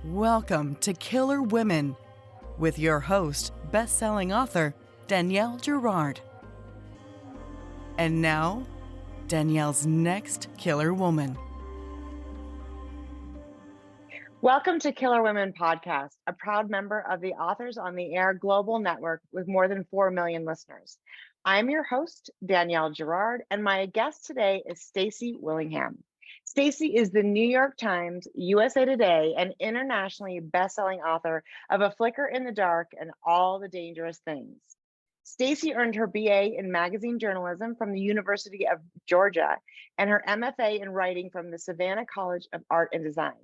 Welcome to Killer Women with your host, best-selling author, Danielle Girard. And now, Danielle's next killer woman. Welcome to Killer Women Podcast, a proud member of the Authors on the Air Global Network with more than 4 million listeners. I'm your host, Danielle Girard, and my guest today is Stacy Willingham. Stacy is the New York Times, USA Today, and internationally best-selling author of A Flicker in the Dark and All the Dangerous Things. Stacy earned her BA in magazine journalism from the University of Georgia and her MFA in writing from the Savannah College of Art and Design.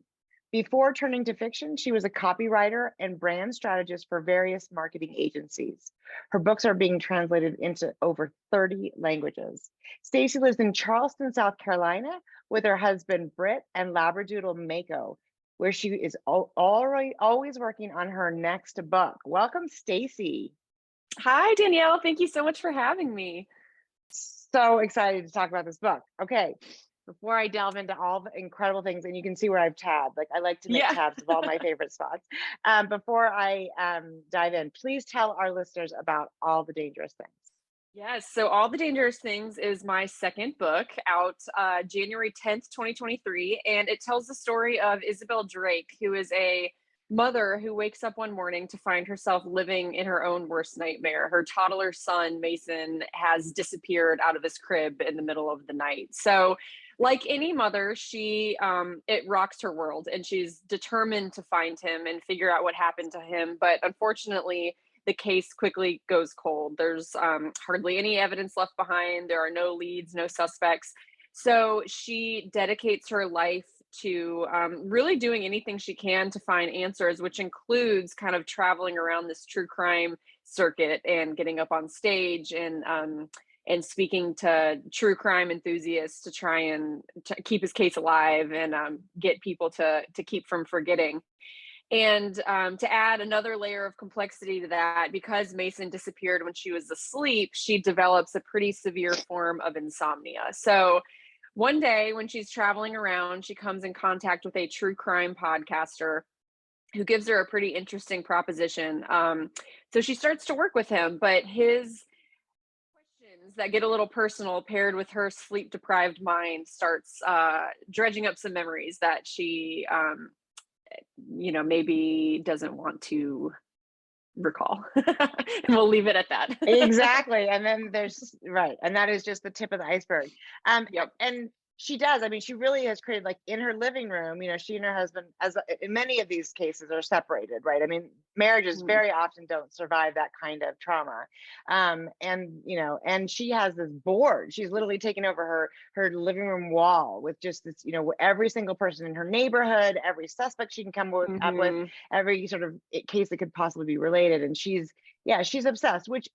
Before turning to fiction, she was a copywriter and brand strategist for various marketing agencies. Her books are being translated into over 30 languages. Stacy lives in Charleston, South Carolina, with her husband, Britt, and Labradoodle, Mako, where she is always working on her next book. Welcome, Stacy. Hi, Danielle. Thank you so much for having me. So excited to talk about this book. Okay. Before I delve into all the incredible things, and you can see where I've tabbed, like I like to make tabs of all my favorite spots. Before I dive in, please tell our listeners about All the Dangerous Things. Yes, so All the Dangerous Things is my second book out January 10th, 2023, and it tells the story of Isabel Drake, who is a mother who wakes up one morning to find herself living in her own worst nightmare. Her toddler son, Mason, has disappeared out of his crib in the middle of the night. So like any mother, it rocks her world, and she's determined to find him and figure out what happened to him. But unfortunately, the case quickly goes cold. There's hardly any evidence left behind. There are no leads, no suspects. So she dedicates her life to really doing anything she can to find answers, which includes kind of traveling around this true crime circuit and getting up on stage and speaking to true crime enthusiasts to try and keep his case alive and get people to keep from forgetting. And to add another layer of complexity to that, because Mason disappeared when she was asleep, she develops a pretty severe form of insomnia. So one day when she's traveling around, she comes in contact with a true crime podcaster who gives her a pretty interesting proposition. So she starts to work with him, but his questions that get a little personal, paired with her sleep-deprived mind, starts dredging up some memories that she maybe doesn't want to recall. And we'll leave it at that. Exactly. And then and that is just the tip of the iceberg. Yep. And she does, she really has created, like, in her living room, she and her husband, as in many of these cases, are separated, right? Marriages very often don't survive that kind of trauma. And she has this board. She's literally taken over her living room wall with just this, every single person in her neighborhood, every suspect she can come up with, every sort of case that could possibly be related. And she's obsessed, which,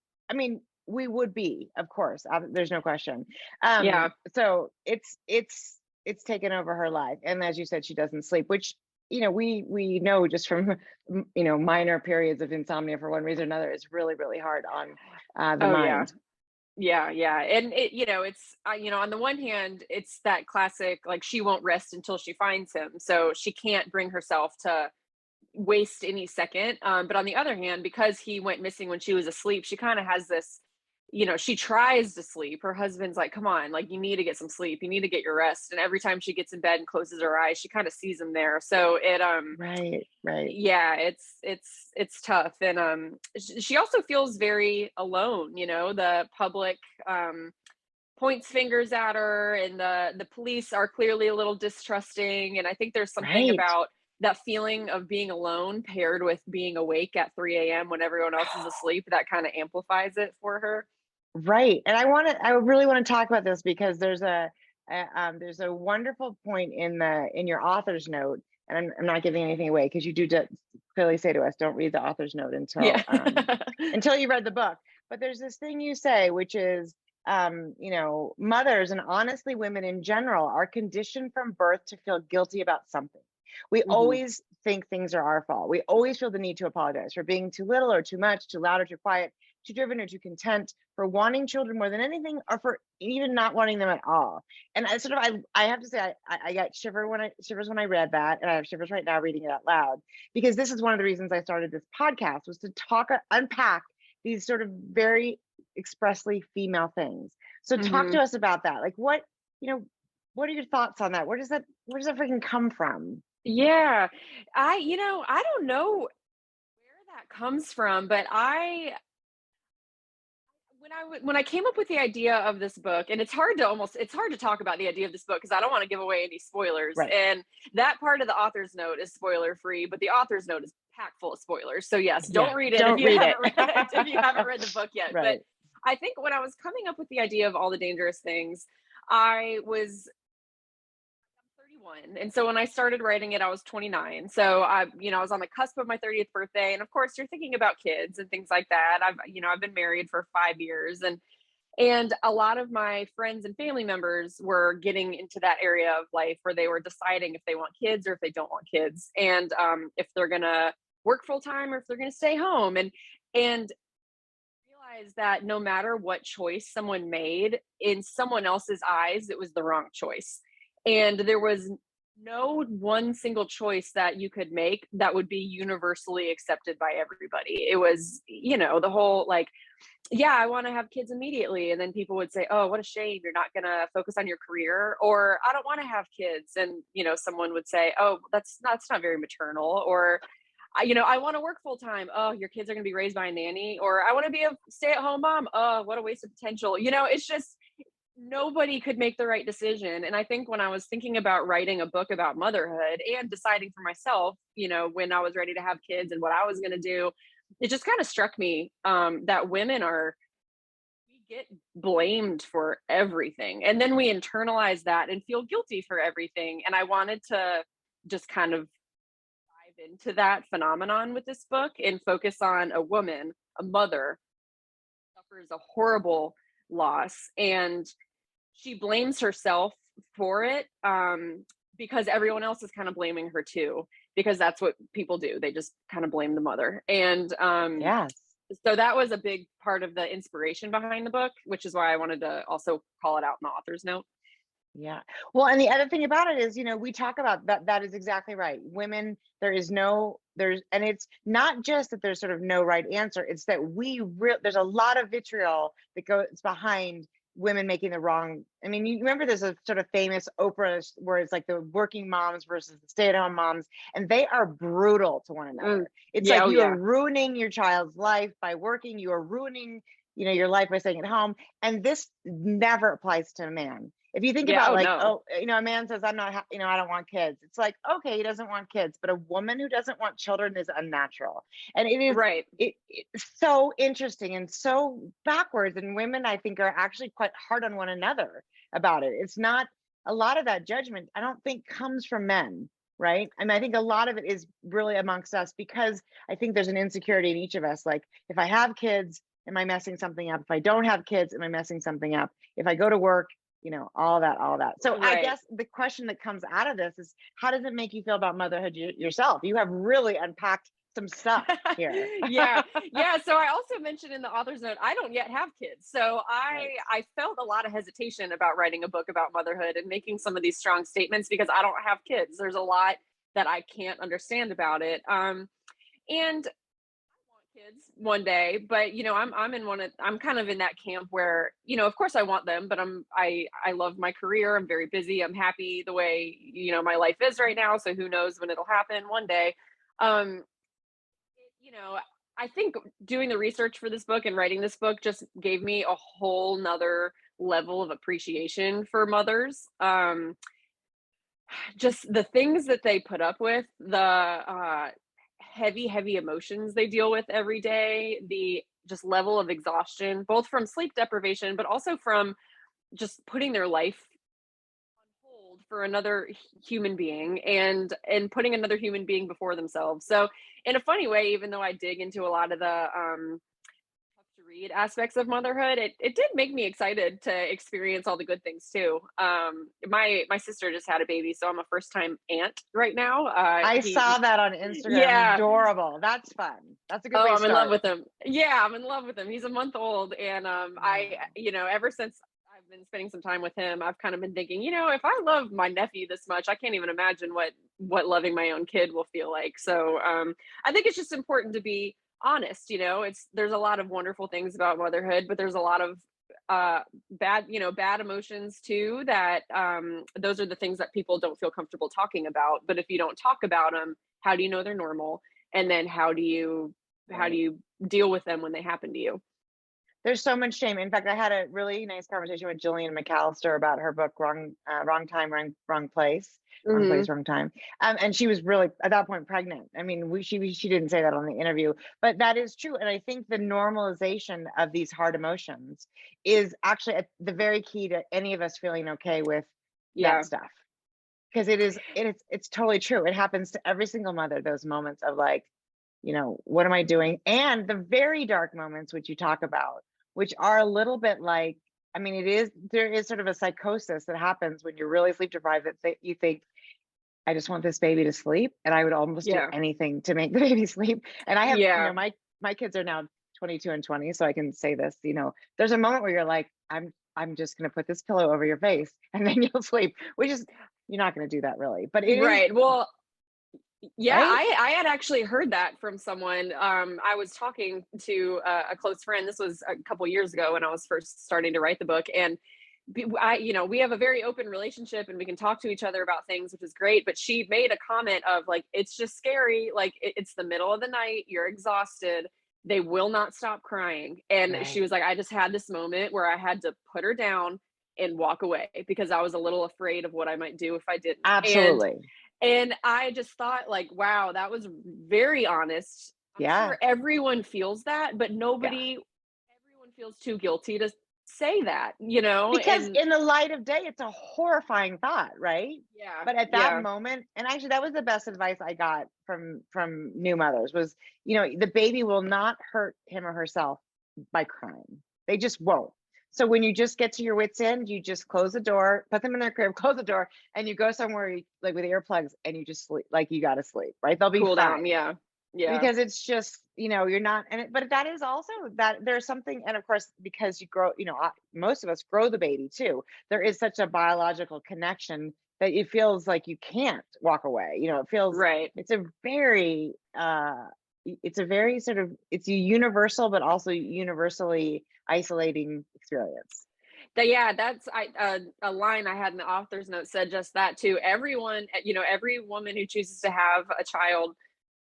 we would be, of course, there's no question. So it's taken over her life. And as you said, she doesn't sleep, which, we know just from, minor periods of insomnia for one reason or another is really, really hard on the mind. Yeah. And it's, on the one hand, it's that classic, like, she won't rest until she finds him. So she can't bring herself to waste any second. But on the other hand, because he went missing when she was asleep, she kind of has this, she tries to sleep. Her husband's like, come on, like, you need to get some sleep. You need to get your rest. And every time she gets in bed and closes her eyes, she kind of sees him there. So it, right. Yeah, it's tough. And she also feels very alone. The public points fingers at her, and the police are clearly a little distrusting. And I think there's something about that feeling of being alone paired with being awake at 3 a.m. when everyone else is asleep that kind of amplifies it for her. Right. And I really want to talk about this because there's a wonderful point in your author's note, and I'm not giving anything away because you do clearly say to us, don't read the author's note until you read the book. But there's this thing you say, which is, mothers, and honestly women in general, are conditioned from birth to feel guilty about something. We always think things are our fault. We always feel the need to apologize for being too little or too much, too loud or too quiet. too driven or too content for wanting children more than anything, or for even not wanting them at all. And I have to say, I got shivers when I read that, and I have shivers right now reading it out loud, because this is one of the reasons I started this podcast, was to unpack these sort of very expressly female things. So talk to us about that. Like, what are your thoughts on that? Where does that freaking come from? Yeah. I don't know where that comes from, but when I came up with the idea of this book, and it's hard to talk about the idea of this book because I don't want to give away any spoilers. Right. And that part of the author's note is spoiler free, but the author's note is packed full of spoilers. So yes, don't read it if you haven't read the book yet. Right. But I think when I was coming up with the idea of All the Dangerous Things, I'm 31. And so when I started writing it, I was 29. So I was on the cusp of my 30th birthday. And of course you're thinking about kids and things like that. I've been married for 5 years, and a lot of my friends and family members were getting into that area of life where they were deciding if they want kids or if they don't want kids, and if they're going to work full time or if they're going to stay home. And realize that no matter what choice someone made, in someone else's eyes, it was the wrong choice. And there was no one single choice that you could make that would be universally accepted by everybody. It was, the whole like, yeah, I want to have kids immediately. And then people would say, oh, what a shame, you're not going to focus on your career. Or I don't want to have kids. And, someone would say, oh, that's not very maternal. Or, I want to work full time. Oh, your kids are going to be raised by a nanny. Or I want to be a stay-at-home mom. Oh, what a waste of potential. It's just, nobody could make the right decision. And I think when I was thinking about writing a book about motherhood and deciding for myself, when I was ready to have kids and what I was going to do, it just kind of struck me that we get blamed for everything. And then we internalize that and feel guilty for everything. And I wanted to just kind of dive into that phenomenon with this book and focus on a woman, a mother, who suffers a horrible loss, and she blames herself for it because everyone else is kind of blaming her too, because that's what people do. They just kind of blame the mother. And Yes. So that was a big part of the inspiration behind the book, which is why I wanted to also call it out in the author's note. Yeah. Well, and the other thing about it is, we talk about that. That is exactly right. Women, and it's not just that there's sort of no right answer. It's that there's a lot of vitriol that goes behind women making the wrong. I mean, you remember there's a sort of famous Oprah where it's like the working moms versus the stay-at-home moms, and they are brutal to one another. It's like you are ruining your child's life by working. You are ruining, your life by staying at home. And this never applies to a man. If you think about a man says, I'm not, I don't want kids. It's like, okay, he doesn't want kids, but a woman who doesn't want children is unnatural. And it is right. It's so interesting and so backwards. And women, I think, are actually quite hard on one another about it. It's not a lot of that judgment, I don't think, comes from men. Right. I mean, I think a lot of it is really amongst us, because I think there's an insecurity in each of us. Like, if I have kids, am I messing something up? If I don't have kids, am I messing something up? If I go to work, all that. So right. I guess the question that comes out of this is, how does it make you feel about motherhood yourself? You have really unpacked some stuff here. Yeah. So I also mentioned in the author's note, I don't yet have kids. So I felt a lot of hesitation about writing a book about motherhood and making some of these strong statements, because I don't have kids. There's a lot that I can't understand about it. And kids one day, but I'm kind of in that camp where, of course I want them, but I love my career. I'm very busy. I'm happy the way, my life is right now. So who knows when it'll happen one day. I think doing the research for this book and writing this book just gave me a whole nother level of appreciation for mothers. Just the things that they put up with, the heavy emotions they deal with every day, the just level of exhaustion, both from sleep deprivation, but also from just putting their life on hold for another human being, and putting another human being before themselves. So in a funny way, even though I dig into a lot of the tough to read aspects of motherhood, it did make me excited to experience all the good things too. My sister just had a baby, so I'm a first time aunt right now. I saw that on Instagram. Yeah. Adorable. That's fun. That's a good way Oh, to I'm in love start. with him. Yeah, I'm in love with him. He's a month old, and ever since I've been spending some time with him, I've kind of been thinking, if I love my nephew this much, I can't even imagine what loving my own kid will feel like. So I think it's just important to be honest. There's a lot of wonderful things about motherhood, but there's a lot of bad emotions too, that those are the things that people don't feel comfortable talking about. But if you don't talk about them, how do you know they're normal? And then how do you deal with them when they happen to you? There's so much shame. In fact, I had a really nice conversation with Jillian McAllister about her book, Wrong Time, Wrong Place. Wrong Mm-hmm. place, wrong time. And she was really at that point pregnant. I mean, she didn't say that on the interview, but that is true. And I think the normalization of these hard emotions is actually the very key to any of us feeling okay with that stuff. Because it's totally true. It happens to every single mother, those moments of like, what am I doing? And the very dark moments, which you talk about, which are a little bit like, I mean, there is sort of a psychosis that happens when you're really sleep deprived, that you think, I just want this baby to sleep, and I would almost do anything to make the baby sleep. And I have, my kids are now 22 and 20, so I can say this, there's a moment where you're like, I'm just going to put this pillow over your face and then you'll sleep, which is, you're not going to do that really, but it right. is. Well, yeah, right? I had actually heard that from someone. I was talking to a close friend. This was a couple years ago when I was first starting to write the book. And we have a very open relationship and we can talk to each other about things, which is great. But she made a comment of like, it's just scary. Like it's the middle of the night. You're exhausted. They will not stop crying. And she was like, I just had this moment where I had to put her down and walk away because I was a little afraid of what I might do if I didn't. Absolutely. And I just thought like, wow, that was very honest. I'm sure everyone feels that, but everyone feels too guilty to say that, because in the light of day, it's a horrifying thought, right? Yeah. But at that moment, and actually that was the best advice I got from new mothers was, the baby will not hurt him or herself by crying. They just won't. So when you just get to your wit's end, you just close the door, put them in their crib, close the door, and you go somewhere like with earplugs and you just sleep, like you got to sleep, right? They'll be cool fine. down. Yeah. Because it's just, you're not, but that is also that there's something, and of course, because you grow, most of us grow the baby too. There is such a biological connection that it feels like you can't walk away. It feels right. It's a very sort of, it's a universal, but also universally isolating experience. That's a line I had in the author's note said just that too. Everyone, every woman who chooses to have a child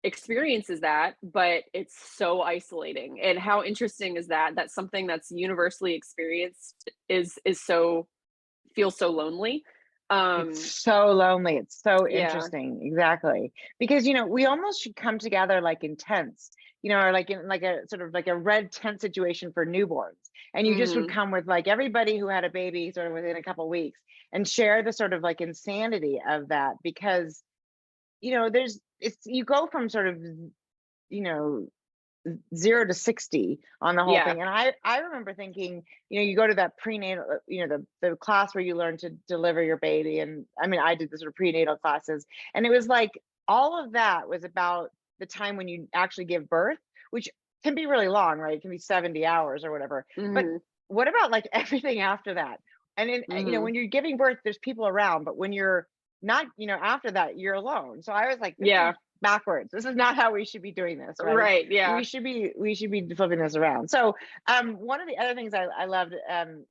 experiences that, but it's so isolating. And how interesting is that something that's universally experienced feels so lonely. It's so lonely. It's so interesting. Exactly. Because, we almost should come together like in tents, or like in like a sort of like a red tent situation for newborns. And you just would come with like everybody who had a baby sort of within a couple of weeks and share the sort of like insanity of that, because, you go from sort of, 0 to 60 on the whole thing. And I remember thinking, you go to that prenatal, the class where you learn to deliver your baby. And I mean, I did the sort of prenatal classes, and it was like, all of that was about the time when you actually give birth, which can be really long, right? It can be 70 hours or whatever. But what about like everything after that? And when you're giving birth, there's people around, but when you're not, after that, you're alone. So I was like, this is backwards. This is not how we should be doing this, right? Right. Yeah. We should be flipping this around. So one of the other things I loved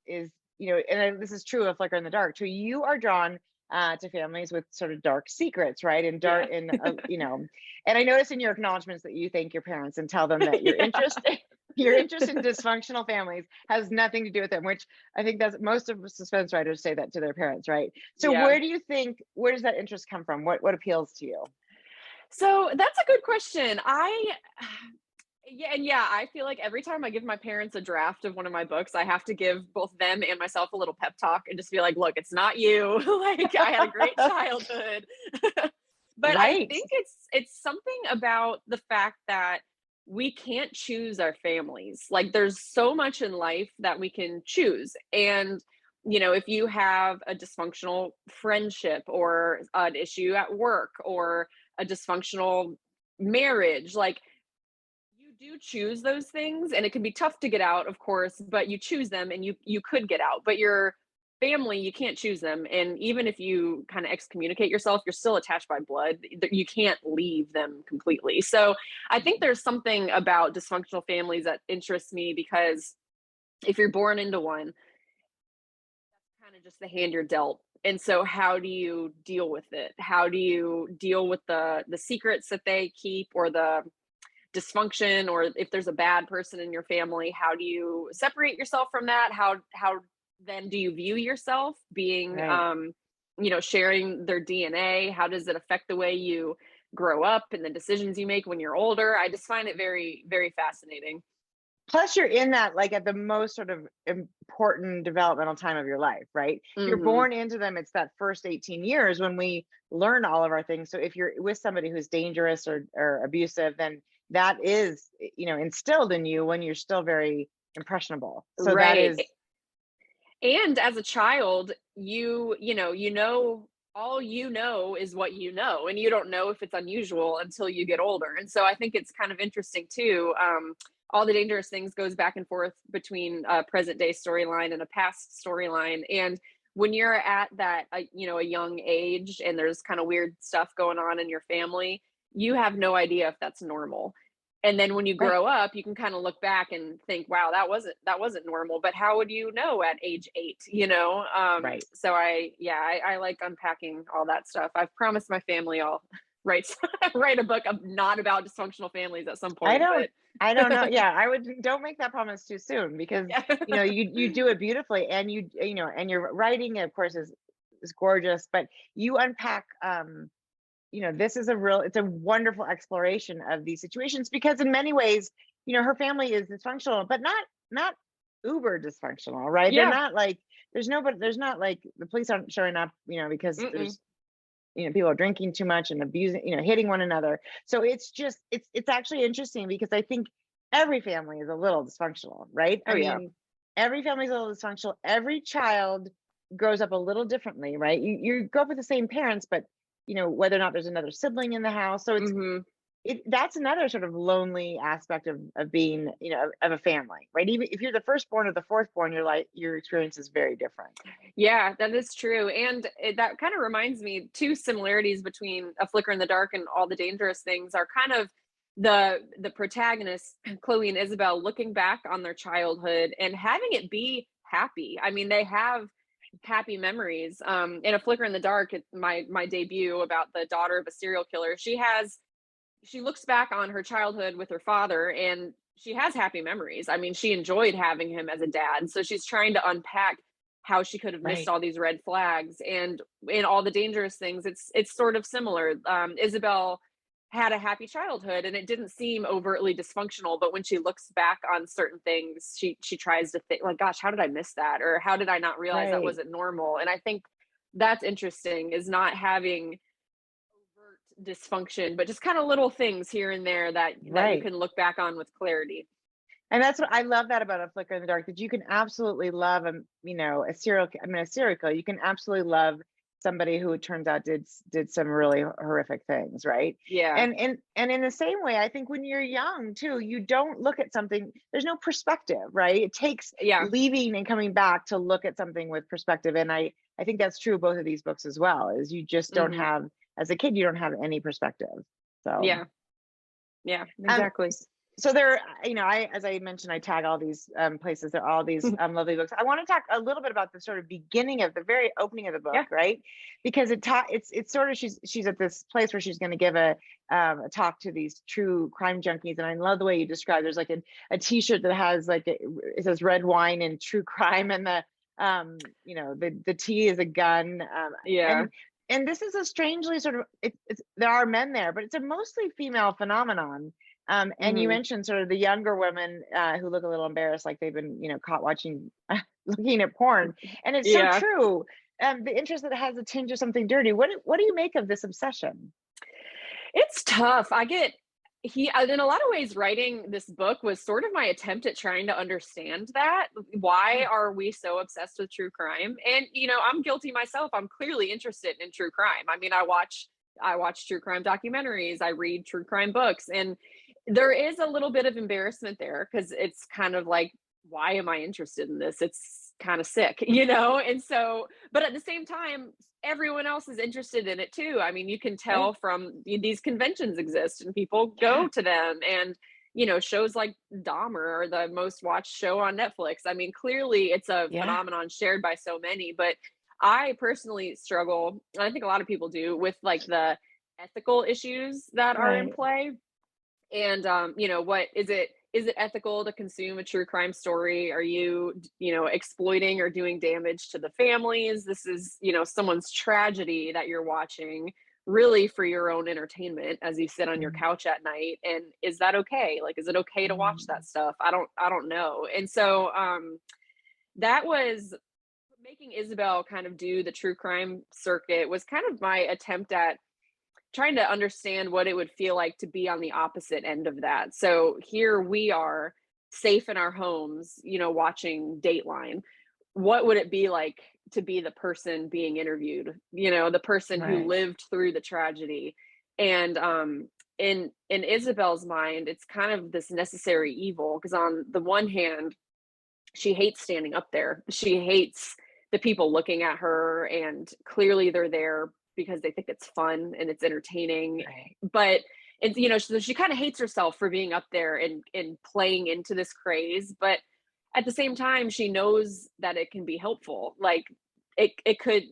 is, and this is true of Flicker in the Dark too, you are drawn to families with sort of dark secrets, right? And dark, and and I notice in your acknowledgments that you thank your parents and tell them that your interest in dysfunctional families has nothing to do with them, which I think that's most of suspense writers say that to their parents, right? So where does that interest come from? What appeals to you? So that's a good question. I feel like every time I give my parents a draft of one of my books, I have to give both them and myself a little pep talk and just be like, look, it's not you. Like, I had a great childhood. But I think it's something about the fact that we can't choose our families. Like there's so much in life that we can choose. And, if you have a dysfunctional friendship or an issue at work or a dysfunctional marriage, like you do choose those things, and it can be tough to get out, of course, but you choose them and you could get out. But your family, you can't choose them. And even if you kind of excommunicate yourself, you're still attached by blood. You can't leave them completely. So I think there's something about dysfunctional families that interests me, because if you're born into one, that's kind of just the hand you're dealt. And so how do you deal with it? How do you deal with the secrets that they keep, or the dysfunction, or if there's a bad person in your family, how do you separate yourself from that? How then do you view yourself being Right. sharing their DNA? How does it affect the way you grow up and the decisions you make when you're older? I just find it very, very fascinating. Plus, you're in that like at the most sort of important developmental time of your life, right? You're Hmm. born into them. It's that first 18 years when we learn all of our things. So if you're with somebody who's dangerous or abusive, then that is, instilled in you when you're still very impressionable. So that Right. is And as a child, all you know is what you know, and you don't know if it's unusual until you get older. And so I think it's kind of interesting too. All the Dangerous Things goes back and forth between a present day storyline and a past storyline. And when you're at that, a young age, and there's kind of weird stuff going on in your family, you have no idea if that's normal. And then when you right. grow up, you can kind of look back and think, wow, that wasn't normal. But how would you know at age 8? Right. So I like unpacking all that stuff. I've promised my family I'll write write a book not about dysfunctional families at some I point. don't But I don't know. Yeah, I would don't make that promise too soon because yeah. you do it beautifully and and your writing of course is gorgeous, but you unpack this is it's a wonderful exploration of these situations because in many ways, her family is dysfunctional, but not uber dysfunctional, right? They're Yeah. not like there's not like the police aren't showing up, because Mm-mm. there's people are drinking too much and abusing, hitting one another. So it's just it's actually interesting because I think every family is a little dysfunctional, right? Oh I yeah. mean, every family is a little dysfunctional. Every child grows up a little differently, right? You grow up with the same parents, but whether or not there's another sibling in the house. So Hmm. that's another sort of lonely aspect of being, of a family, right? Even if you're the firstborn or the fourthborn, your experience is very different. Yeah, that is true. And that kind of reminds me, two similarities between A Flicker in the Dark and All the Dangerous Things are kind of the protagonists, Chloe and Isabel, looking back on their childhood and having it be happy. I mean, they have happy memories. In A Flicker in the Dark, my debut about the daughter of a serial killer, she looks back on her childhood with her father, and she has happy memories. I mean, she enjoyed having him as a dad. So she's trying to unpack how she could have missed Right. all these red flags. And in All the Dangerous Things, it's sort of similar. Isabel had a happy childhood and it didn't seem overtly dysfunctional, but when she looks back on certain things, she tries to think like, gosh, how did I miss that? Or how did I not realize that Right. wasn't normal? And I think that's interesting, is not having overt dysfunction, but just kind of little things here and there that you Right. can look back on with clarity. And that's what I love that about A Flicker in the Dark, that you can absolutely love a serial killer. You can absolutely love somebody who it turns out did some really horrific things, right? Yeah. And in the same way, I think when you're young too, you don't look at something, there's no perspective, right? It takes Yeah. leaving and coming back to look at something with perspective. And I think that's true of both of these books as well, is you just don't Hmm. have, as a kid, you don't have any perspective. So Yeah. Yeah. um, Exactly. so there, as I mentioned, I tag all these places. There are all these lovely books. I want to talk a little bit about the sort of beginning of the very opening of the book, Yeah. right? Because it's sort of she's at this place where she's going to give a talk to these true crime junkies, and I love the way you describe. There's like a T-shirt that has it says red wine and true crime, and the T is a gun, Yeah. and this is a strangely sort of there are men there, but it's a mostly female phenomenon. And you Hmm. mentioned sort of the younger women who look a little embarrassed, like they've been, caught watching, looking at porn, and it's so Yeah. true. The interest that it has a tinge of something dirty. What do you make of this obsession? It's tough. in a lot of ways, writing this book was sort of my attempt at trying to understand that. Why are we so obsessed with true crime? And, I'm guilty myself. I'm clearly interested in true crime. I mean, I watch true crime documentaries. I read true crime books, and there is a little bit of embarrassment there because it's kind of like, why am I interested in this? It's kind of sick, And so, but at the same time, everyone else is interested in it too. I mean, you can tell from these conventions exist and people go to them, and shows like Dahmer are the most watched show on Netflix. I mean, clearly it's a phenomenon shared by so many, but I personally struggle, and I think a lot of people do, with like the ethical issues that are in play. And what is it ethical to consume a true crime story? Are you exploiting or doing damage to the families? This is someone's tragedy that you're watching really for your own entertainment as you sit on your couch at night. And is that okay? Like, is it okay to watch that stuff? I don't know. And so that was making Isabel kind of do the true crime circuit was kind of my attempt at trying to understand what it would feel like to be on the opposite end of that. So here we are, safe in our homes, watching Dateline. What would it be like to be the person being interviewed, the person who lived through the tragedy? And in Isabel's mind, it's kind of this necessary evil, because on the one hand, she hates standing up there. She hates the people looking at her, and clearly they're there because they think it's fun and it's entertaining. But it's, so she kind of hates herself for being up there and playing into this craze. But at the same time, she knows that it can be helpful. Like it could,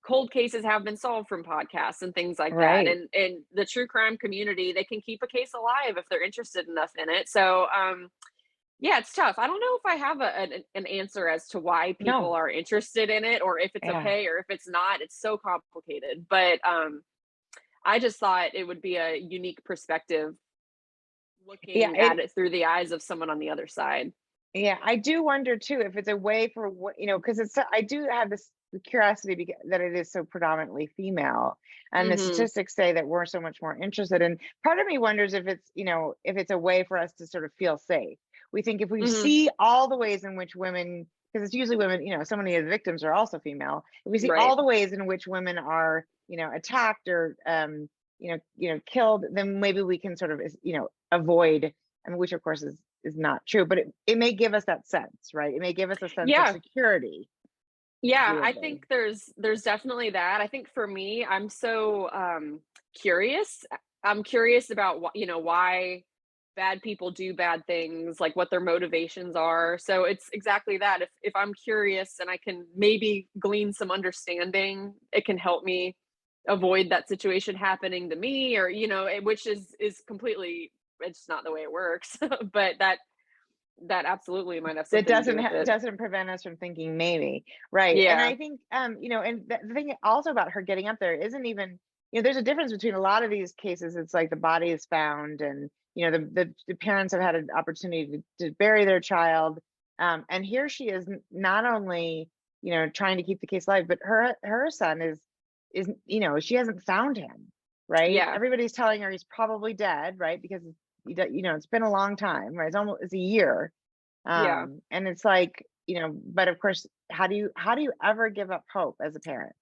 cold cases have been solved from podcasts and things like that. And the true crime community, they can keep a case alive if they're interested enough in it. So, yeah, it's tough. I don't know if I have an answer as to why people are interested in it, or if it's okay or if it's not. It's so complicated. But I just thought it would be a unique perspective looking at it through the eyes of someone on the other side. Yeah, I do wonder too if it's a way for what, because I do have this curiosity that it is so predominantly female, and the statistics say that we're so much more interested. And part of me wonders if it's, if it's a way for us to sort of feel safe. We think if we see all the ways in which women, because it's usually women, so many of the victims are also female. If we see all the ways in which women are, attacked or, killed, then maybe we can sort of, avoid, which of course is not true, but it may give us that sense, right? It may give us a sense of security. Yeah, I think there's definitely that. I think for me, I'm so curious. I'm curious about why bad people do bad things, like what their motivations are. So it's exactly that. If I'm curious and I can maybe glean some understanding, it can help me avoid that situation happening to me, or which is completely, it's not the way it works. But that absolutely might have something to do with it. Doesn't prevent us from thinking maybe, right? And I think and the thing also about her getting up there isn't even, there's a difference between a lot of these cases. It's like the body is found, and the parents have had an opportunity to bury their child, and here she is, not only trying to keep the case alive, but her son is she hasn't found him, right? Everybody's telling her he's probably dead, right? Because it's been a long time, right? It's a year. And it's like, but of course, how do you ever give up hope as a parent?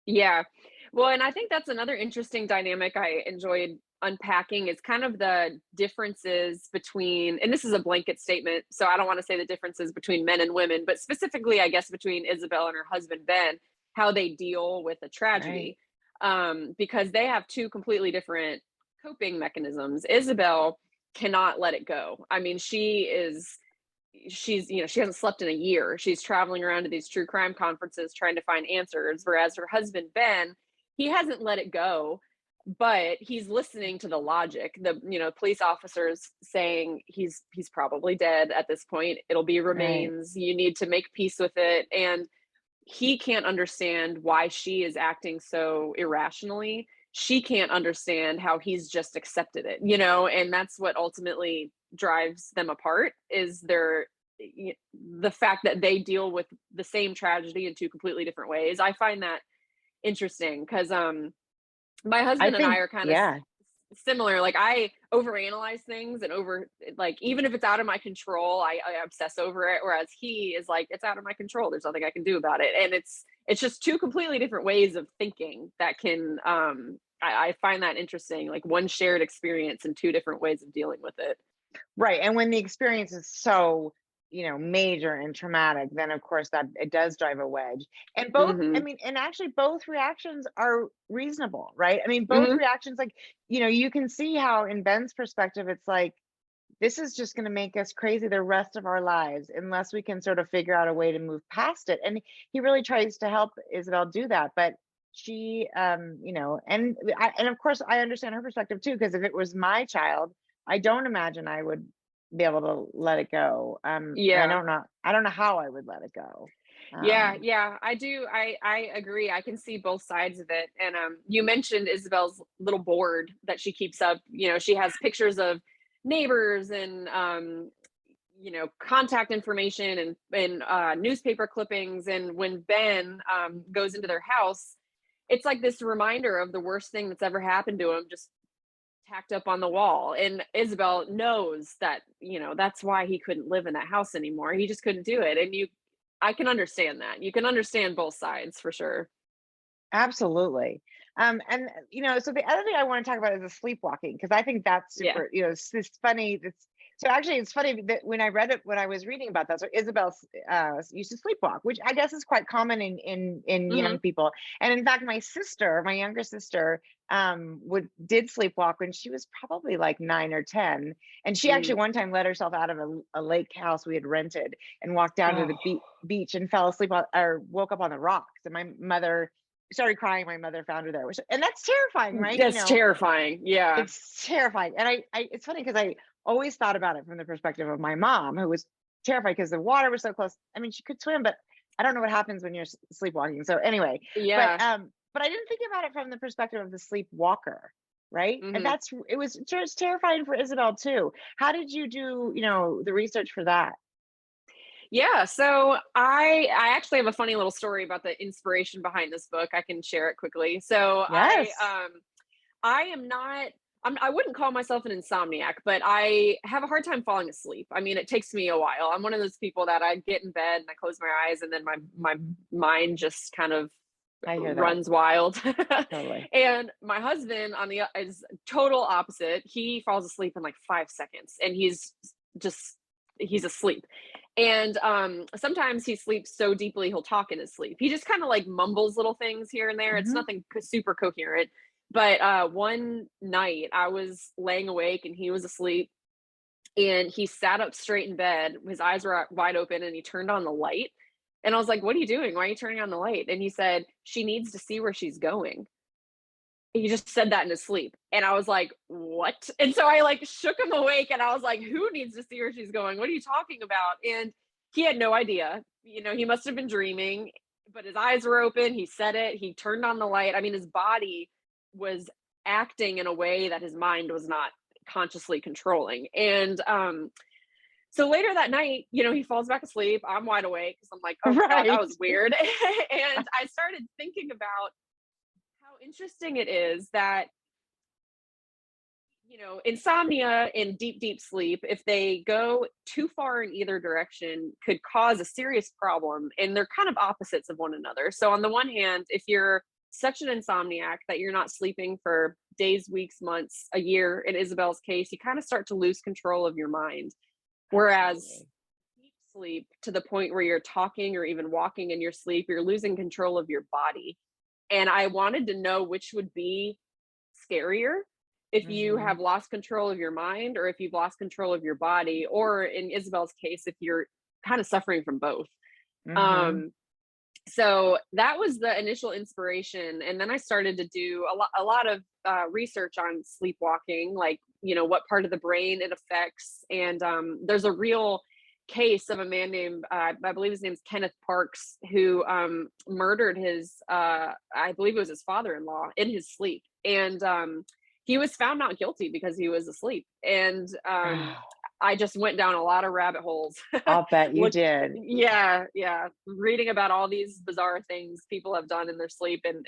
Yeah. Well, and I think that's another interesting dynamic I enjoyed unpacking, is kind of the differences between, and this is a blanket statement, so I don't want to say the differences between men and women, but specifically, I guess, between Isabel and her husband, Ben, how they deal with a tragedy, because they have two completely different coping mechanisms. Isabel cannot let it go. I mean, she hasn't slept in a year. She's traveling around to these true crime conferences trying to find answers, whereas her husband, Ben, he hasn't let it go, but he's listening to the logic. The police officers saying he's probably dead at this point. It'll be remains. You need to make peace with it. And he can't understand why she is acting so irrationally. She can't understand how he's just accepted it, and that's what ultimately drives them apart, is the fact that they deal with the same tragedy in two completely different ways. I find that interesting because my husband and I are kind of similar. Like I overanalyze things and even if it's out of my control, I obsess over it. Whereas he is like, it's out of my control. There's nothing I can do about it. And it's just two completely different ways of thinking that can, I find that interesting, like one shared experience and two different ways of dealing with it. Right. And when the experience is so, major and traumatic, then of course that it does drive a wedge. And both, I mean, and actually both reactions are reasonable, right? I mean, both reactions, like, you can see how in Ben's perspective, it's like, this is just going to make us crazy the rest of our lives unless we can sort of figure out a way to move past it. And he really tries to help Isabel do that. But she, and of course I understand her perspective too, because if it was my child, I don't imagine I would be able to let it go. Yeah. I don't know how I would let it go. Yeah, I do. I agree. I can see both sides of it. And you mentioned Isabel's little board that she keeps up. She has pictures of neighbors and contact information and newspaper clippings. And when Ben goes into their house, it's like this reminder of the worst thing that's ever happened to him, just tacked up on the wall. And Isabel knows that, that's why he couldn't live in that house anymore. He just couldn't do it. And I can understand that. You can understand both sides for sure. Absolutely. And so the other thing I want to talk about is the sleepwalking, because I think that's super, it's funny. So actually, it's funny that when I was reading about that, so Isabel used to sleepwalk, which I guess is quite common in young people. And in fact, my younger sister, did sleepwalk when she was probably like 9 or 10, and she actually one time let herself out of a lake house we had rented and walked down to the beach and fell asleep or woke up on the rocks. And my mother started crying. My mother found her there, and that's terrifying, right? That's terrifying. Yeah, it's terrifying. And it's funny because I always thought about it from the perspective of my mom, who was terrified because the water was so close. I mean, she could swim, but I don't know what happens when you're sleepwalking. So anyway, but I didn't think about it from the perspective of the sleepwalker, right? And it was just terrifying for Isabel too. How did you do, the research for that? Yeah, so I actually have a funny little story about the inspiration behind this book. I can share it quickly. So Yes. I wouldn't call myself an insomniac, but I have a hard time falling asleep. I mean, it takes me a while. I'm one of those people that I get in bed and I close my eyes and then my mind just kind of runs wild. Totally. And my husband is total opposite. He falls asleep in like 5 seconds and he's asleep. And sometimes he sleeps so deeply he'll talk in his sleep. He just kind of like mumbles little things here and there. It's nothing super coherent. But one night I was laying awake and he was asleep, and he sat up straight in bed. His eyes were wide open and he turned on the light. And I was like, "What are you doing? Why are you turning on the light?" And he said, "She needs to see where she's going." He just said that in his sleep. And I was like, "What?" And so I like shook him awake and I was like, "Who needs to see where she's going? What are you talking about?" And he had no idea. He must have been dreaming, but his eyes were open. He said it. He turned on the light. I mean, his body was acting in a way that his mind was not consciously controlling. And so later that night, he falls back asleep. I'm wide awake because I'm like, oh God, that was weird. And I started thinking about how interesting it is that, insomnia and deep sleep, if they go too far in either direction, could cause a serious problem. And they're kind of opposites of one another. So on the one hand, if you're such an insomniac that you're not sleeping for days, weeks, months, a year, in Isabel's case, you kind of start to lose control of your mind. Whereas deep sleep, to the point where you're talking or even walking in your sleep, you're losing control of your body. And I wanted to know which would be scarier, if you have lost control of your mind or if you've lost control of your body, or in Isabel's case, if you're kind of suffering from both. So that was the initial inspiration. And then I started to do a lot of research on sleepwalking, like, what part of the brain it affects. And there's a real case of a man named, I believe his name's Kenneth Parks, who murdered his, I believe it was his father-in-law, in his sleep. And he was found not guilty because he was asleep. And I just went down a lot of rabbit holes. I'll bet you did. Yeah. Reading about all these bizarre things people have done in their sleep and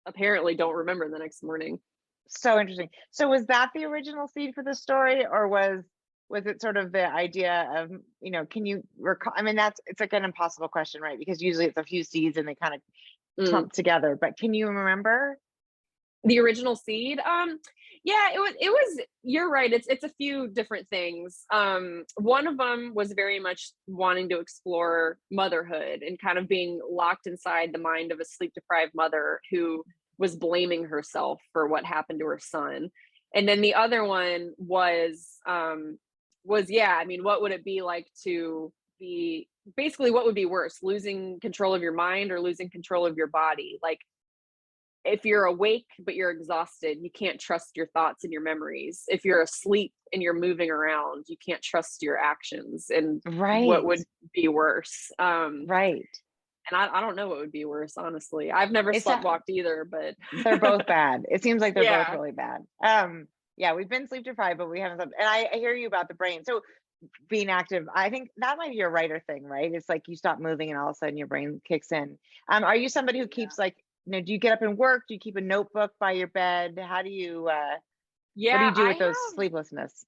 apparently don't remember the next morning. So interesting. So was that the original seed for the story, or was it sort of the idea of, can you recall? I mean, it's like an impossible question, right? Because usually it's a few seeds and they kind of Mm. clump together. But can you remember? The original seed? Yeah, it was, you're right. It's a few different things. One of them was very much wanting to explore motherhood and kind of being locked inside the mind of a sleep deprived mother who was blaming herself for what happened to her son. And then the other one was, yeah, I mean, what would it be like to be, basically what would be worse, losing control of your mind or losing control of your body? Like, if you're awake but you're exhausted, you can't trust your thoughts and your memories. If you're asleep and you're moving around, you can't trust your actions. And what Right, would be worse? right. And I don't know what would be worse, honestly. I've never It's a, sleptwalked either, but they're both bad. It seems like they're both yeah, really bad. Yeah, we've been sleep deprived, but we haven't slept. And I hear you about the brain. So being active, I think that might be a writer thing, right? It's like you stop moving and all of a sudden your brain kicks in. Are you somebody who keeps like, do you get up and work? Do you keep a notebook by your bed? How do you, what do yeah, you do I with those have sleeplessness?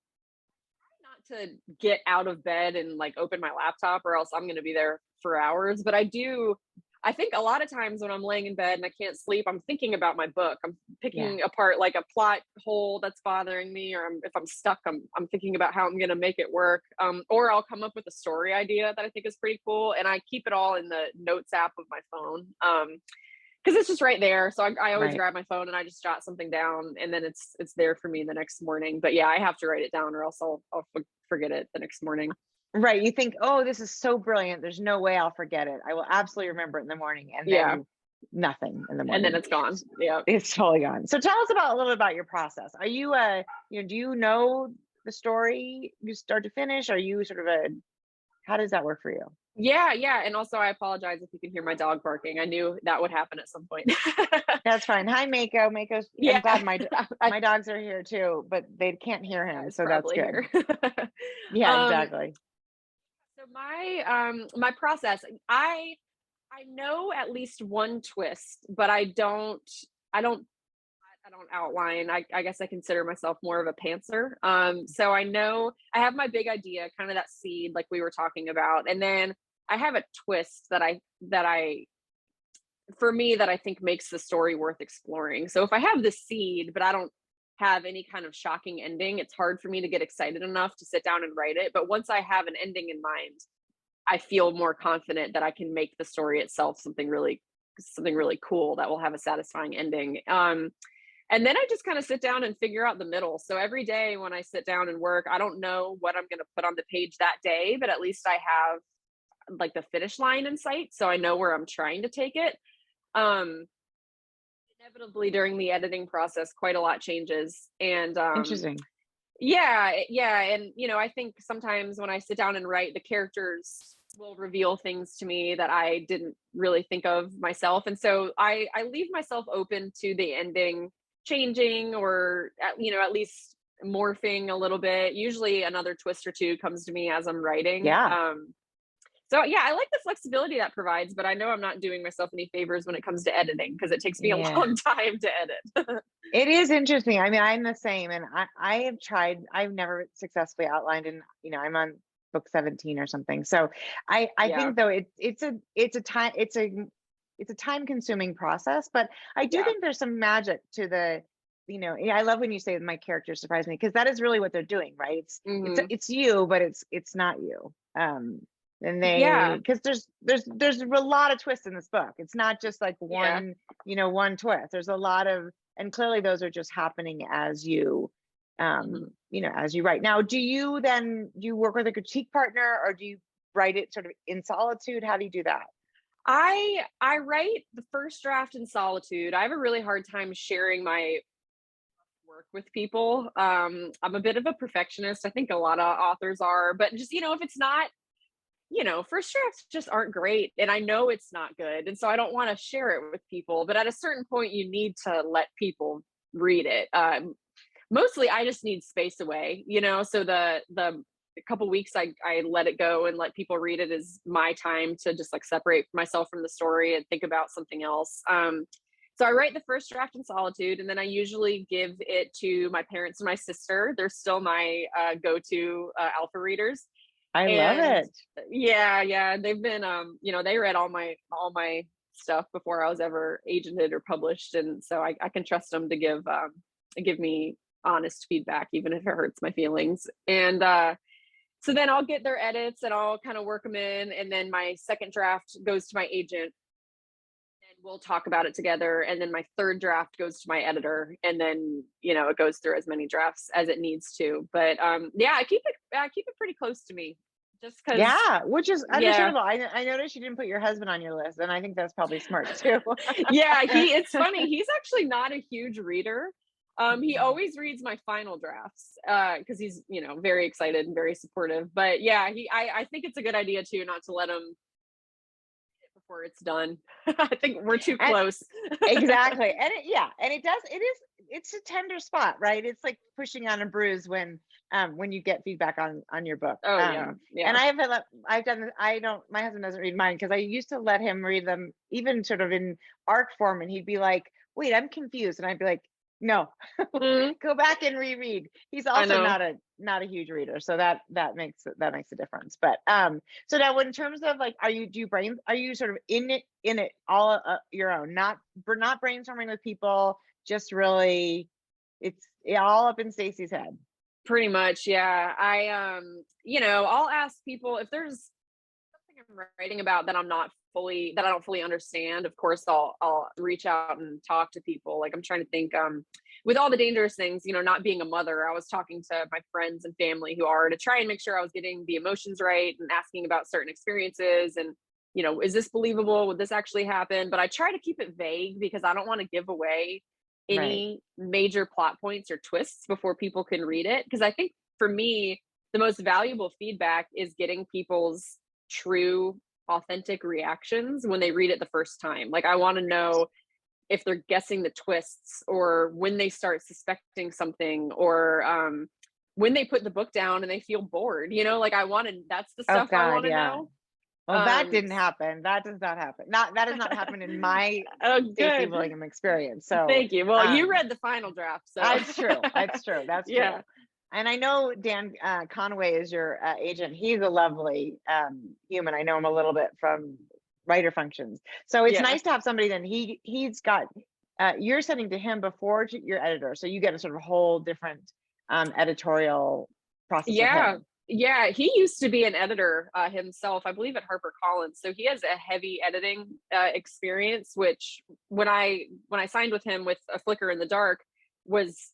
not to get out of bed and like open my laptop or else I'm going to be there for hours. But I think a lot of times when I'm laying in bed and I can't sleep, I'm thinking about my book. I'm Yeah, picking apart like a plot hole that's bothering me, or if I'm stuck, I'm thinking about how I'm going to make it work. Or I'll come up with a story idea that I think is pretty cool, and I keep it all in the notes app of my phone. Because it's just right there. So I always right. grab my phone and I just jot something down, and then it's there for me the next morning. But yeah, I have to write it down or else I'll forget it the next morning. Right. You think, oh, this is so brilliant. There's no way I'll forget it. I will absolutely remember it in the morning. And Yeah, then nothing in the and then morning. it's gone. Yeah. It's totally gone. So tell us about a little bit about your process. Are you do you know the story you start to finish? Are you sort of how does that work for you? Yeah, yeah. And also I apologize if you can hear my dog barking. I knew that would happen at some point. That's fine. Hi, Mako. Mako's, I'm Yeah. glad I my dogs are here too, but they can't hear him. It's So that's probably good. here. Yeah, um exactly. so my process, I know at least one twist, but I don't I don't outline. I guess I consider myself more of a pantser. So I know I have my big idea, kind of that seed, like we were talking about, and then I have a twist that I for me that I think makes the story worth exploring. So if I have the seed, but I don't have any kind of shocking ending, it's hard for me to get excited enough to sit down and write it. But once I have an ending in mind, I feel more confident that I can make the story itself something really cool that will have a satisfying ending. And then I just kind of sit down and figure out the middle. So every day when I sit down and work, I don't know what I'm going to put on the page that day, but at least I have like the finish line in sight. So I know where I'm trying to take it. Um, Inevitably during the editing process, quite a lot changes. And Interesting. yeah, yeah. And, I think sometimes when I sit down and write, the characters will reveal things to me that I didn't really think of myself. And so I leave myself open to the ending changing or, at least morphing a little bit. Usually another twist or two comes to me as I'm writing. Yeah. So yeah, I like the flexibility that provides, but I know I'm not doing myself any favors when it comes to editing because it takes me a Yeah. long time to edit. It is interesting. I mean, I'm the same, and I have tried. I've never successfully outlined, and I'm on book 17 or something. So I Yeah, think though it's a time consuming process, but I do yeah. think there's some magic to the, yeah, I love when you say my characters surprise me because that is really what they're doing, right? Hmm. It's you, but it's not you. And Yeah, because there's a lot of twists in this book. It's not just like yeah. one twist. There's a lot of, and clearly those are just happening as you Mhm. as you write. Now, do you work with a critique partner, or do you write it sort of in solitude? How do you do that? I write the first draft in solitude. I have a really hard time sharing my work with people. I'm a bit of a perfectionist. I think a lot of authors are, but just, if it's not, first drafts just aren't great. And I know it's not good. And so I don't want to share it with people. But at a certain point, you need to let people read it. Mostly I just need space away, so the couple weeks I let it go and let people read it is my time to just like separate myself from the story and think about something else. So I write the first draft in solitude, and then I usually give it to my parents and my sister. They're still my go-to alpha readers. I love And it. yeah, they've been they read all my stuff before I was ever agented or published, and so I can trust them to give me honest feedback, even if it hurts my feelings. And so then I'll get their edits and I'll kind of work them in, and then my second draft goes to my agent, and we'll talk about it together. And then my third draft goes to my editor, and then it goes through as many drafts as it needs to. But yeah, I keep it pretty close to me, just because. Yeah, which is understandable. I noticed you didn't put your husband on your list, and I think that's probably smart too. Yeah, it's funny. He's actually not a huge reader. He always reads my final drafts because he's very excited and very supportive. But yeah, I think it's a good idea too not to let him before it's done. I think we're too close. Exactly. And it's a tender spot, right? It's like pushing on a bruise when you get feedback on your book. Oh yeah. And my husband doesn't read mine because I used to let him read them even sort of in arc form, and he'd be like, wait, I'm confused. And I'd be like, no, go back and reread. He's also not a huge reader, so that makes a difference. But so now, in terms of like, are you sort of in it all your own, not brainstorming with people, just really it's all up in Stacy's head? Pretty much, yeah. I'll ask people if there's something I'm writing about that I don't fully understand. Of course, I'll reach out and talk to people. Like, I'm trying to think, with all the dangerous things, not being a mother, I was talking to my friends and family who are, to try and make sure I was getting the emotions right and asking about certain experiences and, is this believable? Would this actually happen? But I try to keep it vague because I don't want to give away any major plot points or twists before people can read it. Because I think for me, the most valuable feedback is getting people's true, authentic reactions when they read it the first time. Like, I want to know if they're guessing the twists, or when they start suspecting something, or when they put the book down and they feel bored. That's the stuff I want to know. Well, that didn't happen. That does not happen. That has not happened in my Stacy Willingham experience. So thank you. Well, you read the final draft, so that's true. That's true. That's true. Yeah. And I know Dan Conway is your agent. He's a lovely human. I know him a little bit from writer functions. So it's nice to have somebody. Then he's got you're sending to him before to your editor, so you get a sort of whole different editorial process. Yeah, he used to be an editor himself, I believe, at HarperCollins. So he has a heavy editing experience, which when I signed with him with A Flicker in the Dark was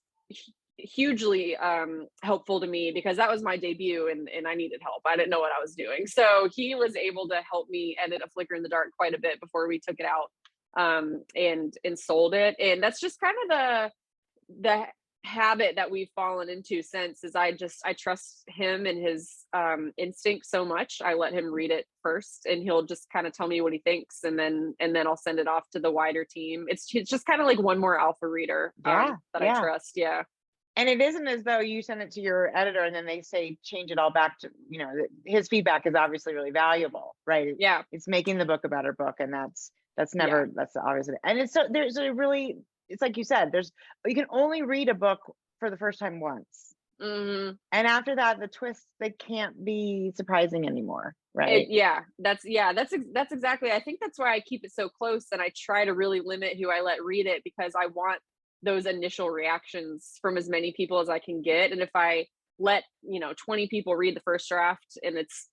hugely helpful to me, because that was my debut and I needed help. I didn't know what I was doing. So he was able to help me edit A Flicker in the Dark quite a bit before we took it out and sold it. And that's just kind of the habit that we've fallen into since, is I trust him and his instinct so much. I let him read it first, and he'll just kind of tell me what he thinks, and then I'll send it off to the wider team. It's just kind of like one more alpha reader that I trust. Yeah. And it isn't as though you send it to your editor and then they say change it all back to, his feedback is obviously really valuable, right? Yeah. It's making the book a better book, and that's obviously. And it's so there's a really, it's like you said, you can only read a book for the first time once. Mm-hmm. And after that, the twists, they can't be surprising anymore, right? That's exactly. I think that's why I keep it so close, and I try to really limit who I let read it, because I want those initial reactions from as many people as I can get. And if I let 20 people read the first draft and it's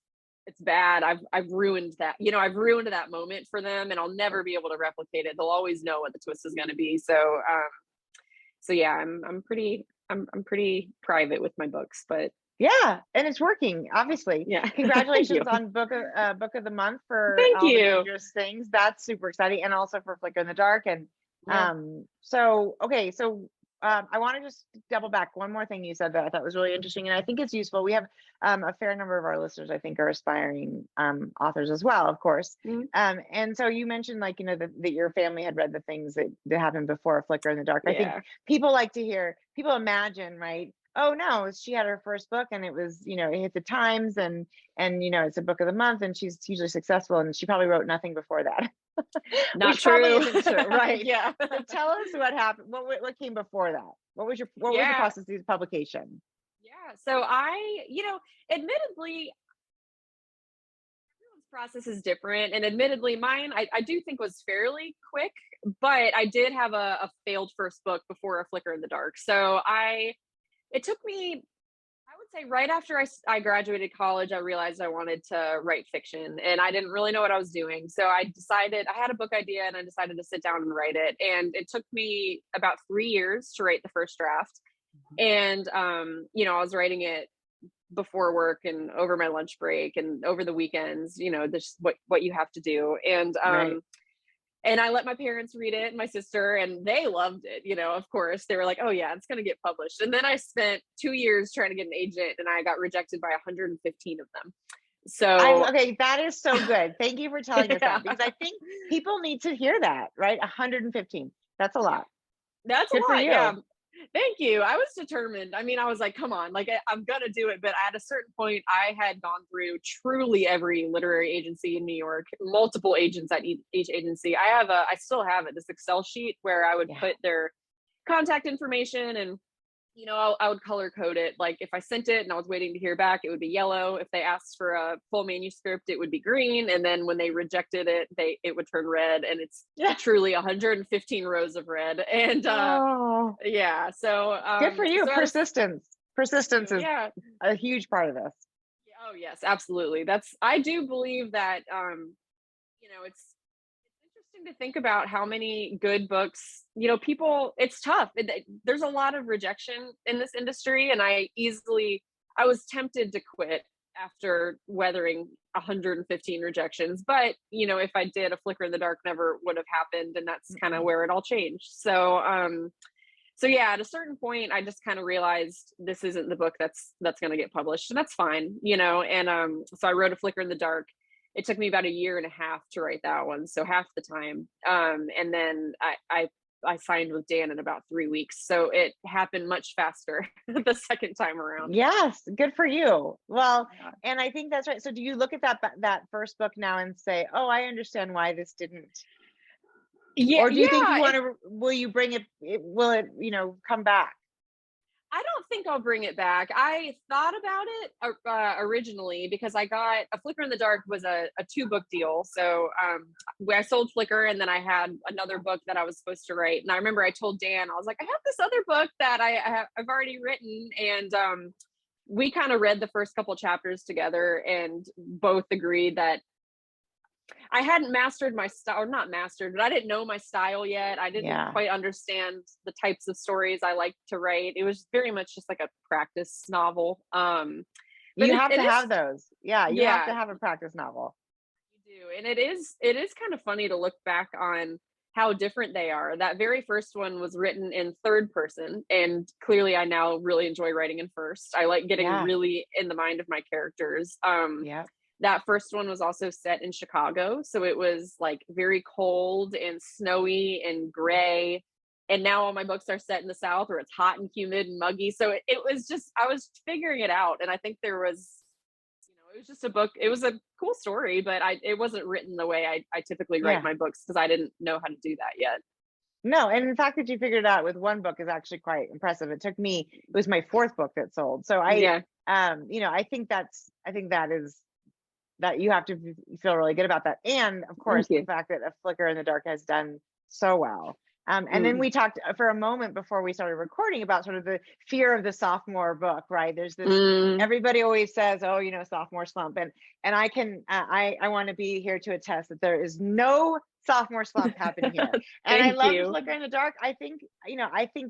bad, I've ruined that. I've ruined that moment for them, and I'll never be able to replicate it. They'll always know what the twist is going to be. So yeah, I'm pretty private with my books, but yeah, and it's working, obviously. Yeah. Congratulations on book of the month for Thank All you. the Dangerous Things. That's super exciting, and also for Flicker in the Dark. And I want to just double back one more thing you said that I thought was really interesting, and I think it's useful. We have a fair number of our listeners, I think, are aspiring authors as well, of course. Mm-hmm. And so you mentioned, like, that your family had read the things that happened before A Flicker in the Dark. I think people like to hear, people imagine, right? Oh no, she had her first book and it was, it hit the Times and it's a book of the month and she's hugely successful, and she probably wrote nothing before that. Not Which probably true. isn't true, right? Yeah. So tell us what happened. What came before that? What was the Yeah. process of this publication? Yeah. So admittedly, everyone's process is different. And admittedly, mine, I do think was fairly quick, but I did have a failed first book before A Flicker in the Dark. So it took me, I would say right after I graduated college, I realized I wanted to write fiction and I didn't really know what I was doing. So I decided, I had a book idea and I decided to sit down and write it. And it took me about 3 years to write the first draft. And, I was writing it before work and over my lunch break and over the weekends, this what you have to do. Right. And I let my parents read it, my sister, and they loved it. Of course, they were like, oh yeah, it's going to get published. And then I spent 2 years trying to get an agent and I got rejected by 115 of them. So Okay, that is so good. Thank you for telling us yeah. that, because I think people need to hear that, right? 115. That's a lot. That's Good a for lot. you. Yeah. Thank you. I was determined. I mean, I was like, come on, like I'm going to do it. But at a certain point, I had gone through truly every literary agency in New York, multiple agents at each agency. I still have it, this Excel sheet where I would put their contact information and, I would color code it. Like if I sent it and I was waiting to hear back, it would be yellow. If they asked for a full manuscript, it would be green. And then when they rejected it, it would turn red. And it's truly 115 rows of red. And yeah, so good for you. so Persistence is a huge part of this. Oh yes, absolutely. I do believe that it's interesting to think about how many good books, people, it's tough. There's a lot of rejection in this industry, and I was tempted to quit after weathering 115 rejections. But, if I did, A Flicker in the Dark never would have happened, and that's kind of where it all changed. So yeah, at a certain point, I just kind of realized this isn't the book that's going to get published, and that's fine, And so I wrote A Flicker in the Dark. It took me about 1.5 years to write that one, so half the time. And then I signed with Dan in about 3 weeks, so it happened much faster the second time around. Yes, good for you. Well, and I think that's right. So, do you look at that first book now and say, "Oh, I understand why this didn't"? Yeah. Or do you think you want to? Will you bring it? Will it? Come back? I don't think I'll bring it back. I thought about it originally because I got A Flicker in the Dark was a 2-book deal. So I sold Flicker and then I had another book that I was supposed to write. And I remember I told Dan, I was like, I have this other book that I've already written. And we kind of read the first couple chapters together and both agreed that I hadn't mastered my style, or not mastered, but I didn't know my style yet. I didn't quite understand the types of stories I like to write. It was very much just like a practice novel. But you have to have those. Yeah, you have to have a practice novel. You do. And it is kind of funny to look back on how different they are. That very first one was written in third person, and clearly I now really enjoy writing in first. I like getting really in the mind of my characters. That first one was also set in Chicago. So it was like very cold and snowy and gray. And now all my books are set in the South where it's hot and humid and muggy. So it was just, I was figuring it out. And I think there was, it was just a book. It was a cool story, but it wasn't written the way I typically write my books because I didn't know how to do that yet. No, and in fact that you figured it out with one book is actually quite impressive. It took me, it was my 4th book that sold. So I think that you have to feel really good about that. And of course, the fact that A Flicker in the Dark has done so well. And then we talked for a moment before we started recording about sort of the fear of the sophomore book, right? There's this, everybody always says, oh, sophomore slump. And I want to be here to attest that there is no sophomore slump happening here. And I love Flicker in the Dark. I think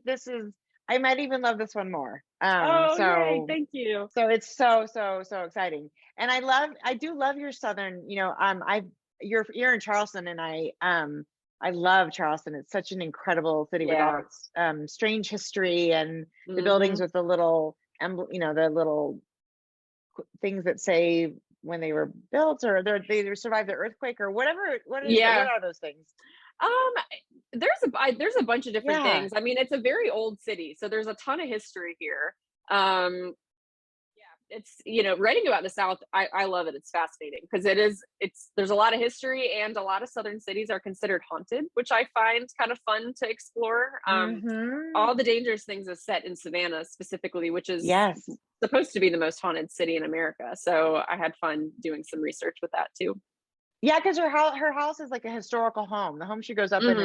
this is, I might even love this one more. Yay, thank you. So it's so exciting. And I do love your Southern, you're in Charleston, and I love Charleston. It's such an incredible city with all its strange history and the buildings with the little, the little things that say when they were built or they survived the earthquake or whatever. What are those things? There's a bunch of different things. I mean, it's a very old city, so there's a ton of history here. it's, writing about the South, I love it. It's fascinating because there's a lot of history, and a lot of Southern cities are considered haunted, which I find kind of fun to explore. All the Dangerous Things is set in Savannah specifically, which is supposed to be the most haunted city in America. So I had fun doing some research with that too. Yeah, because her house is like a historical home. The home she goes up in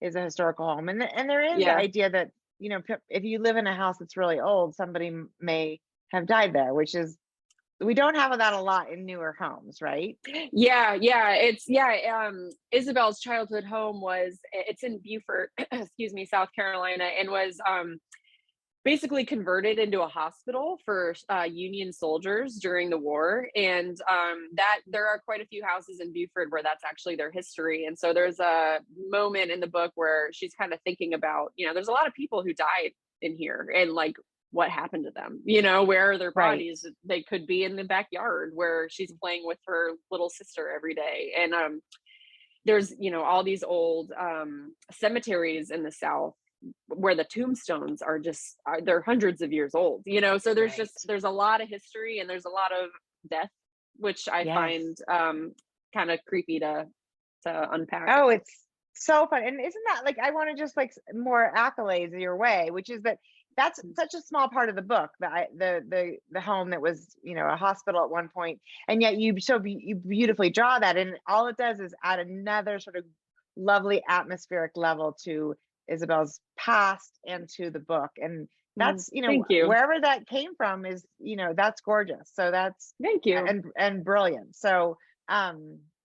is a historical home, and there is the idea that if you live in a house that's really old, somebody may have died there, which is, we don't have that a lot in newer homes, right? Yeah. Isabel's childhood home it's in Beaufort, excuse me, South Carolina, and was basically converted into a hospital for Union soldiers during the war. And that there are quite a few houses in Beaufort where that's actually their history. And so there's a moment in the book where she's kind of thinking about, there's a lot of people who died in here, and like, what happened to them, where are their bodies? They could be in the backyard where she's playing with her little sister every day. And there's all these old cemeteries in the South where the tombstones are they're hundreds of years old, so there's a lot of history, and there's a lot of death, which I find kind of creepy to unpack. Oh, it's so fun. And isn't that, like, I want to just like more accolades your way, which is that's such a small part of the book, the home that was a hospital at one point, and yet you beautifully draw that, and all it does is add another sort of lovely atmospheric level to Isabel's past and to the book. And that's wherever that came from is that's gorgeous. So that's thank you, and brilliant. So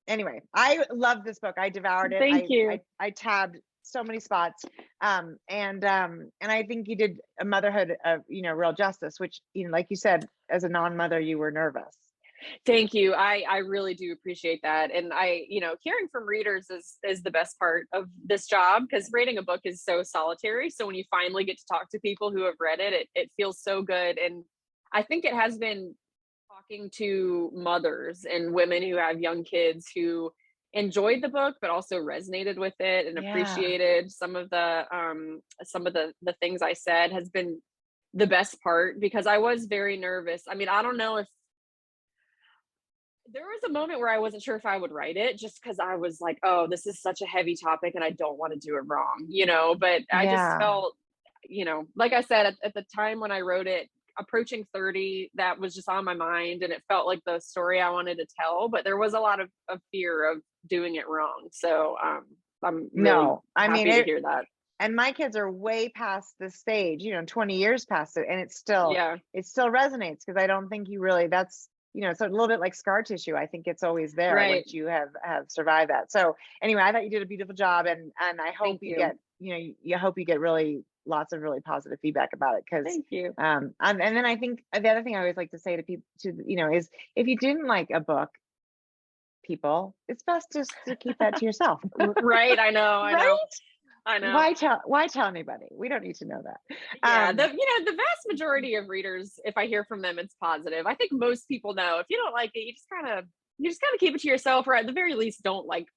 anyway, I love this book. I devoured it. Thank you. I tabbed so many spots, and I think you did a motherhood of real justice, which like you said, as a non-mother, you were nervous. Thank you. I really do appreciate that. And hearing from readers is the best part of this job, because writing a book is so solitary. So when you finally get to talk to people who have read it, it feels so good. And I think it has been talking to mothers and women who have young kids who enjoyed the book, but also resonated with it and appreciated some of the things I said has been the best part, because I was very nervous. I mean, I don't know if there was a moment where I wasn't sure if I would write it, just because I was like, oh, this is such a heavy topic and I don't want to do it wrong, but I just felt, like I said, at the time when I wrote it, approaching 30, that was just on my mind, and it felt like the story I wanted to tell, but there was a lot of fear of doing it wrong. So I'm really happy to hear that. And my kids are way past the stage, 20 years past it, and it still resonates, because I don't think you really, that's it's a little bit like scar tissue. I think it's always there once you have survived that. So anyway, I thought you did a beautiful job, and I hope you get you hope you get really lots of really positive feedback about it, because thank you. And then I think the other thing I always like to say to people is, if you didn't like a book, people, it's best just to keep that to yourself. Right. I know. Why tell anybody? We don't need to know that. Yeah, the vast majority of readers, if I hear from them, it's positive. I think most people know if you don't like it, you just kind of keep it to yourself, or at the very least, don't like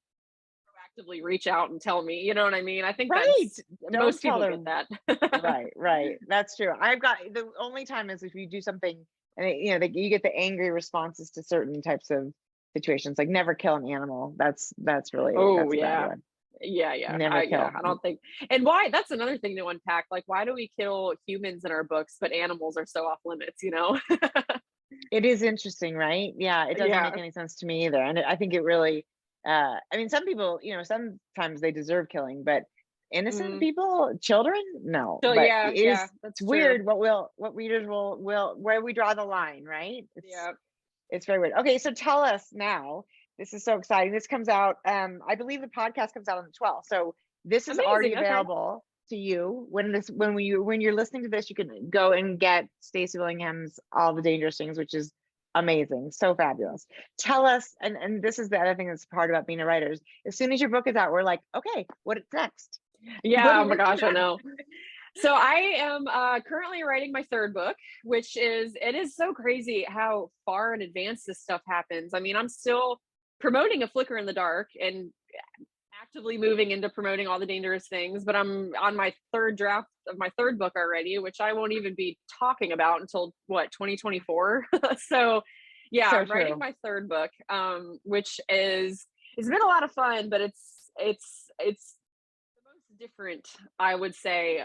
proactively reach out and tell me. You know what I mean? I think most people get that. Right. That's true. I've got, the only time is if you do something and you get the angry responses to certain types of situations, like never kill an animal. That's really that's a bad one. Yeah. I don't think, and why, that's another thing to unpack. Like, why do we kill humans in our books, but animals are so off limits, It is interesting, right? Yeah, it doesn't make any sense to me either. And I think it really, I mean, some people, sometimes they deserve killing, but innocent people, children, no. So, but it's weird what readers will where we draw the line, right? It's very weird. Okay, so tell us now. This is so exciting. This comes out, I believe the podcast comes out on the 12th. So this is already available to you. When you're listening to this, you can go and get Stacy Willingham's All the Dangerous Things, which is amazing, so fabulous. Tell us, and this is the other thing that's hard about being a writer, is as soon as your book is out, we're like, okay, what's next? Yeah, oh my gosh, I know. So I am currently writing my third book, it is so crazy how far in advance this stuff happens. I mean, I'm still promoting A Flicker in the Dark and actively moving into promoting All the Dangerous Things, but I'm on my third draft of my third book already, which I won't even be talking about until 2024. So yeah, So I'm writing true. my third book, which it's been a lot of fun, but it's the most different, I would say,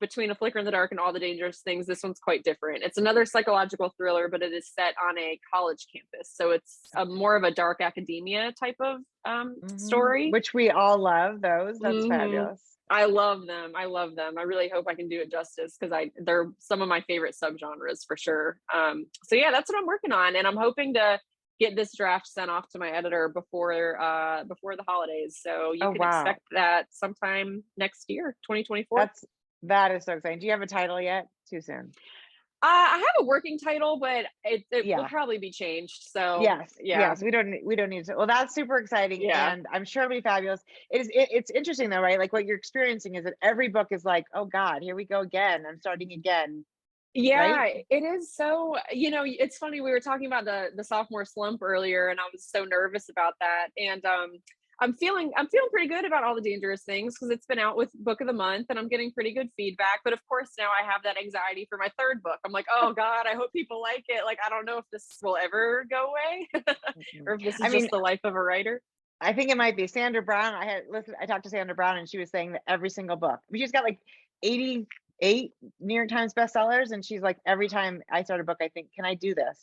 between A Flicker in the Dark and All the Dangerous Things. This one's quite different. It's another psychological thriller, but it is set on a college campus, so it's more of a dark academia type of story. Which we all love those. That's fabulous. I love them. I love them. I really hope I can do it justice, because they're some of my favorite subgenres for sure. So yeah, that's what I'm working on, and I'm hoping to get this draft sent off to my editor before the holidays. So you can expect that sometime next year, 2024. That is so exciting. Do you have a title yet? Too soon. I have a working title, but it will probably be changed. So yes, we don't need to. Well, that's super exciting, and I'm sure it'll be fabulous. It's interesting though, right? Like what you're experiencing is that every book is like, oh God, here we go again. I'm starting again. Yeah, right? It is. So, it's funny. We were talking about the sophomore slump earlier, and I was so nervous about that. And I'm feeling pretty good about All the Dangerous Things, because it's been out with Book of the Month, and I'm getting pretty good feedback. But of course, now I have that anxiety for my third book. I'm like, oh God, I hope people like it. Like, I don't know if this will ever go away, or if this is just the life of a writer. I think it might be Sandra Brown. I talked to Sandra Brown, and she was saying that every single book, she's got like 88 New York Times bestsellers, and she's like, every time I start a book, I think, can I do this?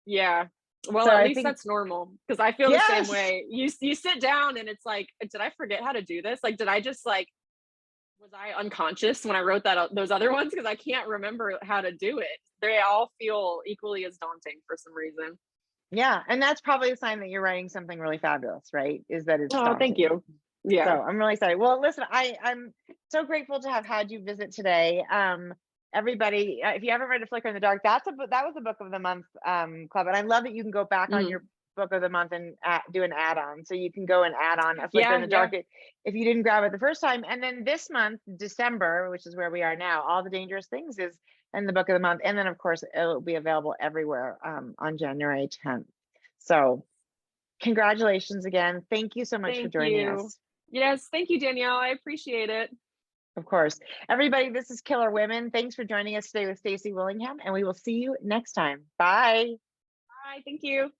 Yeah. Well, so at least that's normal, because I feel the same way. You sit down and it's like, did I forget how to do this? Like, did I just was I unconscious when I wrote those other ones? Because I can't remember how to do it. They all feel equally as daunting for some reason. Yeah, and that's probably a sign that you're writing something really fabulous, right? Is that it's daunting. Thank you. Yeah. So I'm really excited. Well, listen, I'm so grateful to have had you visit today. Everybody, if you haven't read A Flicker in the Dark, that was the Book of the Month club, and I love that you can go back on your Book of the Month and do an add-on. So you can go and add on A Flicker in the Dark if you didn't grab it the first time. And then this month, December, which is where we are now, All the Dangerous Things is in the Book of the Month, and then of course it'll be available everywhere on January 10th. So congratulations again. Thank you so much for joining us. Yes, thank you, Danielle. I appreciate it. Of course. Everybody, this is Killer Women. Thanks for joining us today with Stacy Willingham, and we will see you next time. Bye. Bye. Thank you.